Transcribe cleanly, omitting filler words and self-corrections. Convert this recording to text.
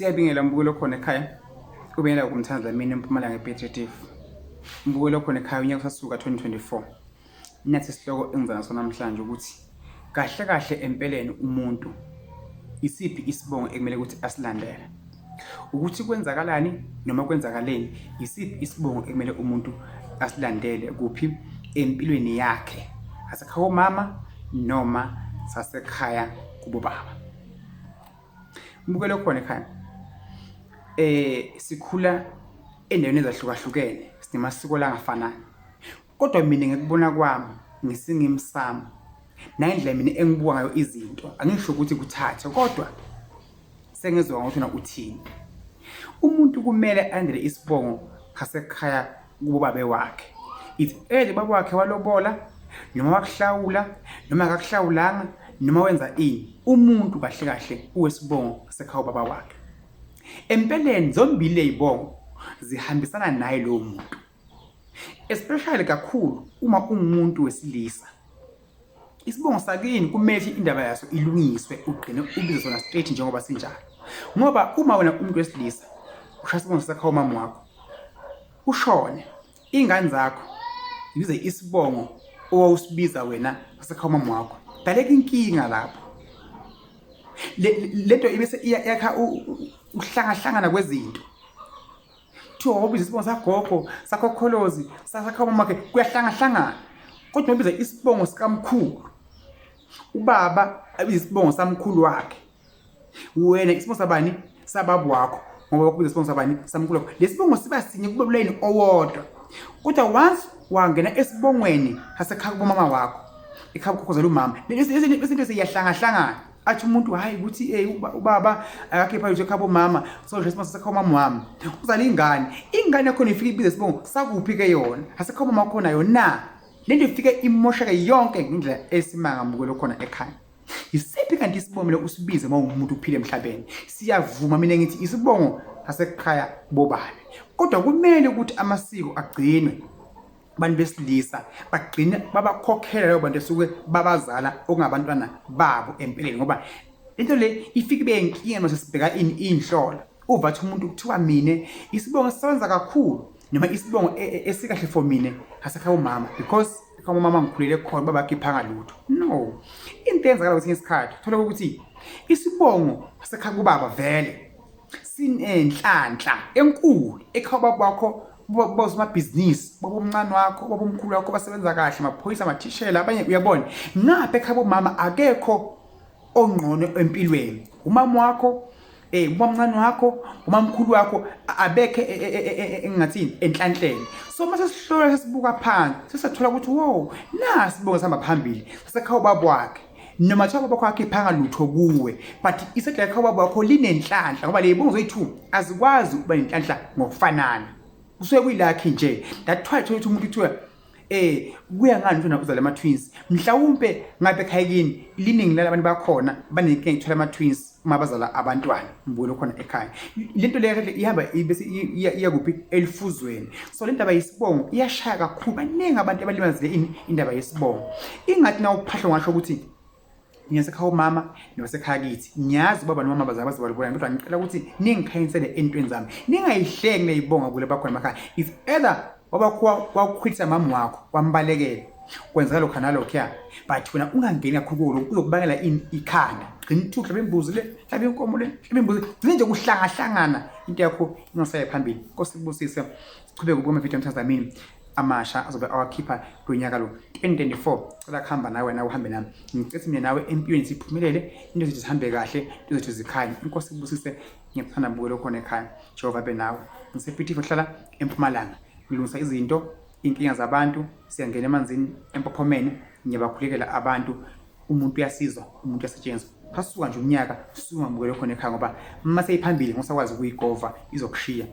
Siyabingelela mbukelo khona ekhaya. Ubengela kumthandla mina eMpumalanga ePetritive. Mbukelo khona ekhaya unyaka sasuka 2024. Nathi isihloko engizana sona namhlanje ukuthi kahle kahle empeleni umuntu isiphi isibongo ekumele ukuthi asilandele. Ukuthi kwenzakalani noma kwenzakaleni isiphi isibongo ekumele umuntu asilandele kuphi empilweni yakhe. Asekhaya mama noma sasekhaya kubo baba. Mbukelo khona ekhaya. Sikhula endaweni ezahlukahlukene, sinemasiko la ngafanani. Kodwa mina ngikubona kwami ngisingimi sami nayindlela mina engibuka ngayo izinto, angisho ukuthi kuthathe kodwa sengizwa ukuthi na uthini. Umuntu kumele andele isibongo ngasekhaya kubo babe wakhe. If baba wakhe walobola noma wakuhlawula noma akakuhlawulanga noma wenza ini, umuntu kahle kahle uwesibongo sekhaya baba wakhe. Empeleni zombili lezibongo zihambisana naye lo muntu, especially kakhulu uma ungumuntu wesilisa. Isibongo sakini kumele indaba yaso ilungiswe, ugcine ubize sona straight njengoba sinjalo. Ngoba uma wena umuntu wesilisa ushaya isibongo sakho mama wakho ushone, ingane zakho yize isibongo owusibiza wena sakho mama wakho, daleka inkinga lapho. Lento ibese yakha uhlangana kwezinto. Thiwa ubiza isibongo sagogo, sakho kholozi, sakho mama wakhe kuyahlangana. Kodwa ubiza isibongo sikamkhulu, ubaba abiza isibongo samkhulu wakhe, wena isibongo sabani sababu wakho, ngoba ukubiza isibongo sabani samkhulu wakho. Lesibongo siba sinye kube bulayini owodwa. Kodwa once wangena esibongweni sasekhaya kubomama wakho, ekhaya kukhozela umama, lezinto seyahlangana. Athi umuntu hayi ukuthi ubaba akakhipha nje ekhaya bomama, so nje isibongo sasekhaya mama wami uzala ingane yakho ifike ibiza isibongo sakuphi ke yona asekhaya mama wakho nayo na. Lento ifike imosheke yonke ngendlela esimanga mbukelo khona ekhaya. Isiphi kanti isibongo usibize mawumuntu uphile emhlabeni? Siyavuma mina ngithi isibongo sasekhaya bobani. Kodwa kumele ukuthi amasiko agcinwe. Abantu besilisa bagcine babakhokhela labo bantu esuke babazala okungabantwana babo empilweni, ngoba lento le ifike ibe inkinga mase sibheka inhlola. Uvathi umuntu kuthiwa mine isibongo sisebenza kakhulu noma isibongo esikahle for mine asekhaya umama because ekhaya umama ngikhulele khona baba khiphanga lutho. No, into eyenzakala kwesinye isikhathi thola ukuthi isibongo asekhaya kubaba vele sinenhlanhla enkulu ekhaya baba wakho, bosoma business, babomncane wakho, babomkhulu wakho basebenza kahle, amaphoyisa, amathishela, abanye uyabona. Ngapha ekhaya bomama akekho ongqono empilweni. Umama wakho, ubamncane wakho, umamkhulu wakho abekhe engathini enhlanhleni. So mase sihlola sesibuka phansi, sesathola ukuthi wow, nasi sibonga sihamba phambili. Sasekhaya baba wakhe noma thiwa baba wakho iphanga lutho kuwe, but isedla ekhaya baba wakho linenhlanhla ngoba lezibongo zethu azikwazi ukuba nenhlanhla ngokufanana. Usuke kuyilakhi nje that try to umuntu kuthiwa kuya ngani mfana uzala ama twins, mhlawumbe ngabe ekhaya kini liningi labantu bakhona banenkinga ithola ama twins uma bazala abantwana mbukelo khona ekhaya. Lento le ihamba ibese iya kuphi elifuzweni. So le ndaba yesibongo iyashaya kakhulu, baningi abantu abalimazile indaba yesibongo. Ingathi na uphahlo ngasho ukuthi ngiyasekhaya umama nosekhaya kithi ngiyazi baba noma bazaba bazibalibona, kodwa ngicela ukuthi ningikhanyisele entweni zami, ningayihleki lezibonga kule bakhona emakhaya. If either wakukhwitha mama wakho wambalekela kwenza lokho nalokho ya, but wena ungangeni kakhulu uzokubangela ikhanda. Gcina ithuka mhlawumbe imbuzi le, mhlawumbe inkomo le, mhlawumbe imbuzi nje kuhlangana into yakho ingasaye phambili. Nkosi kubusise, sichubeke ukubona amavidiyo emthazamini amasha azobe awakhipha kunyaka lo 2024. Cela kuhamba nawe uhambe nami, ngicela mina nawe empilweni siphumelele, into zethu zihambe kahle, into zethu zikhanye. Inkosi kubusise, ngiyethanda mbukelo khona ekhaya. Jehova be nawe. Ngisepitifu hlala eMpumalanga, ngilungisa izinto, inkinga zabantu, siyangena emanzini empophomene, ngiyabakhulekela abantu. Umuntu uyasizwa, umuntu uyasetshenzwa. Khasuka nje unyaka suka mbukelo khona ekhaya ngoba mase iphambili ngosakwazi ukuyigova izokushiya.